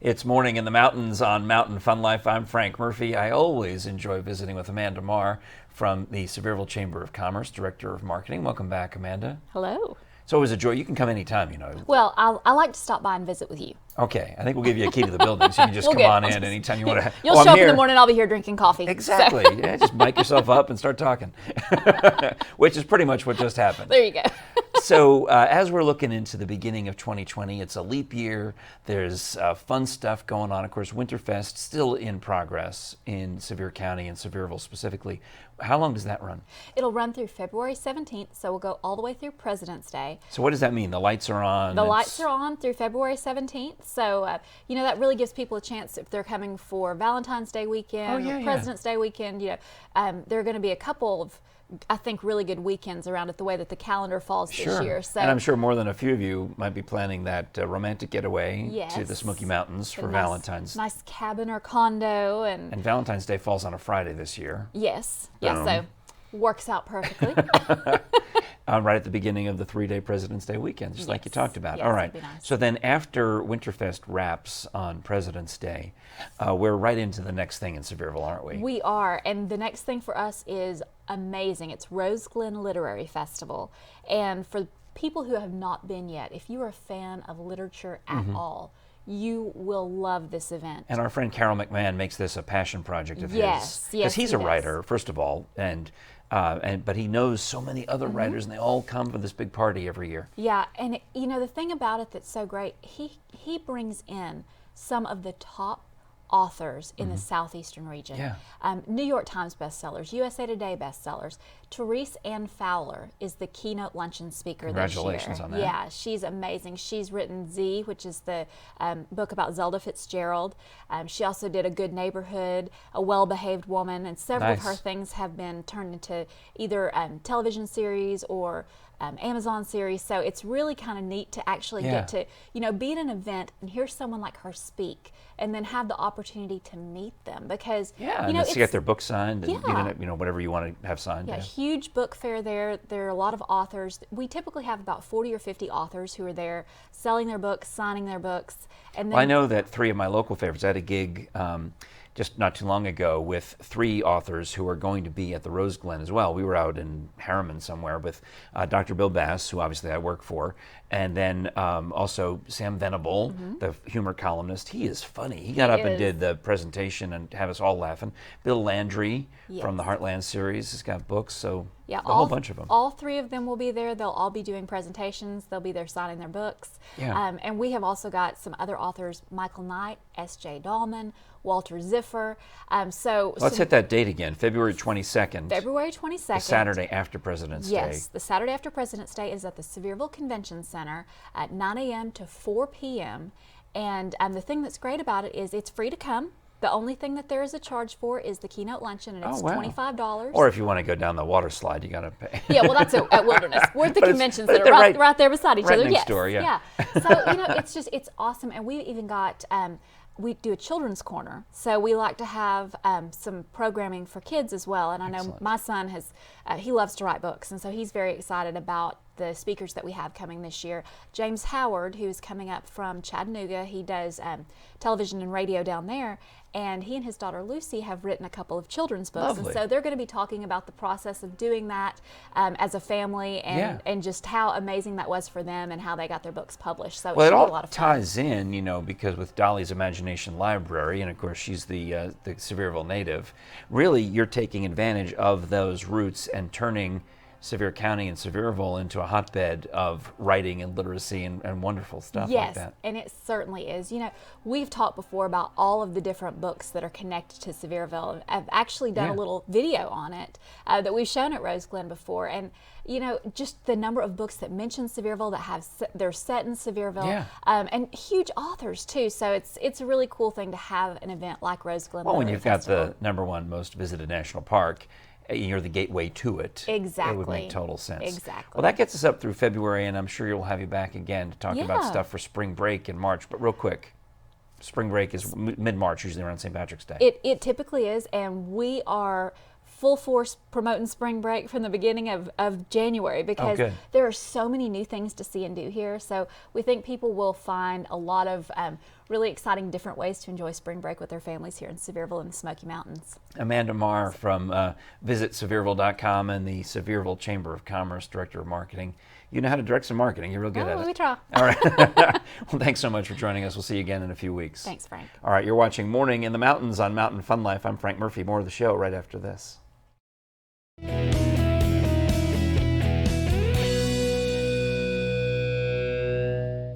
It's Morning in the Mountains on Mountain Fun Life. I'm Frank Murphy. I always enjoy visiting with Amanda Marr from the Sevierville Chamber of Commerce, Director of Marketing. Welcome back, Amanda. Hello. It's always a joy. You can come anytime, you know. Well, I like to stop by and visit with you. Okay, I think we'll give you a key to the building, so you can just come on in anytime you want to. You'll show up in the morning, I'll be here drinking coffee. Exactly. So. Yeah, just mic yourself up and start talking, which is pretty much what just happened. There you go. So as we're looking into the beginning of 2020, it's a leap year. There's fun stuff going on. Of course, Winterfest still in progress in Sevier County and Sevierville specifically. How long does that run? It'll run through February 17th, so we'll go all the way through President's Day. So what does that mean? The lights are on? The lights are on through February 17th. So, you know, that really gives people a chance if they're coming for Valentine's Day weekend or President's Day weekend. You know, there are going to be a couple of, I think, really good weekends around it the way that the calendar falls this year. So, and I'm sure more than a few of you might be planning that romantic getaway to the Smoky Mountains for Valentine's. Nice cabin or condo. And Valentine's Day falls on a Friday this year. Yes. Yeah, so works out perfectly. Right at the beginning of the 3-day President's Day weekend, just like you talked about. Yes, all right. nice. So then after Winterfest wraps on President's Day, we're right into the next thing in Sevierville, aren't we? We are. And the next thing for us is amazing. It's Rose Glen Literary Festival. And for people who have not been yet, if you are a fan of literature at all, you will love this event. And our friend Carol McMahon makes this a passion project of his. Yes, because he's a writer, first of all, but he knows so many other writers, and they all come for this big party every year. Yeah, and you know the thing about it that's so great, he brings in some of the top authors in the southeastern region. Yeah. New York Times bestsellers, USA Today bestsellers. Therese Ann Fowler is the keynote luncheon speaker this year. Congratulations on that. Yeah, she's amazing. She's written Z, which is the book about Zelda Fitzgerald. She also did A Good Neighborhood, A Well-Behaved Woman, and several of her things have been turned into either television series or Amazon series. So it's really kind of neat to actually get to, you know, be at an event and hear someone like her speak and then have the opportunity to meet them because, you know, to get their book signed and even, you know, whatever you want to have signed. Yeah, huge book fair there. There are a lot of authors. We typically have about 40 or 50 authors who are there selling their books, signing their books. And then well, I know that 3 of my local favorites, I had a gig just not too long ago with 3 authors who are going to be at the Rose Glen as well. We were out in Harriman somewhere with Dr. Bill Bass, who obviously I work for, and then also Sam Venable, the humor columnist. He is funny. He got up and did the presentation and had us all laughing. Bill Landry from the Heartland series has got books, so a whole bunch of them. All 3 of them will be there. They'll all be doing presentations. They'll be there signing their books. Yeah. And we have also got some other authors, Michael Knight, S.J. Dahlman, Walter Ziffer. Let's hit that date again, February 22nd. February 22nd. The Saturday after President's Day. Yes, the Saturday after President's Day is at the Sevierville Convention Center at 9 a.m. to 4 p.m. And the thing that's great about it is it's free to come. The only thing that there is a charge for is the keynote luncheon, and it's $25. Or if you want to go down the water slide, you got to pay. Yeah, well, that's at Wilderness. We're at the conventions that are right there beside each other. Right next door, yeah. So, you know, it's awesome. And we even got, we do a children's corner. So we like to have some programming for kids as well. And I know my son he loves to write books. And so he's very excited about the speakers that we have coming this year. James Howard, who's coming up from Chattanooga, he does television and radio down there. And he and his daughter Lucy have written a couple of children's books. Lovely. And so they're going to be talking about the process of doing that as a family and just how amazing that was for them and how they got their books published. So it a all lot of fun. ties in, you know, because with Dolly's Imagination Library, and of course she's the Sevierville native, really you're taking advantage of those roots and turning Sevier County and Sevierville into a hotbed of writing and literacy and wonderful stuff like that. Yes, and it certainly is. You know, we've talked before about all of the different books that are connected to Sevierville. I've actually done a little video on it that we've shown at Rose Glen before. And, you know, just the number of books that mention Sevierville, that they're set in Sevierville, and huge authors too. So it's a really cool thing to have an event like Rose Glen. Well, when you've got the #1 most visited national park, you're the gateway to it. Exactly. It would make total sense. Exactly. Well, that gets us up through February, and I'm sure you'll have you back again to talk about stuff for spring break in March. But real quick, spring break is mid-March, usually around St. Patrick's Day. It typically is, and we are full force promoting spring break from the beginning of January because there are so many new things to see and do here. So we think people will find a lot of really exciting different ways to enjoy spring break with their families here in Sevierville and the Smoky Mountains. Amanda Marr from visitsevierville.com and the Sevierville Chamber of Commerce, Director of Marketing. You know how to direct some marketing. You're real good at it. We try. All right. Well, thanks so much for joining us. We'll see you again in a few weeks. Thanks, Frank. All right. You're watching Morning in the Mountains on Mountain Fun Life. I'm Frank Murphy. More of the show right after this.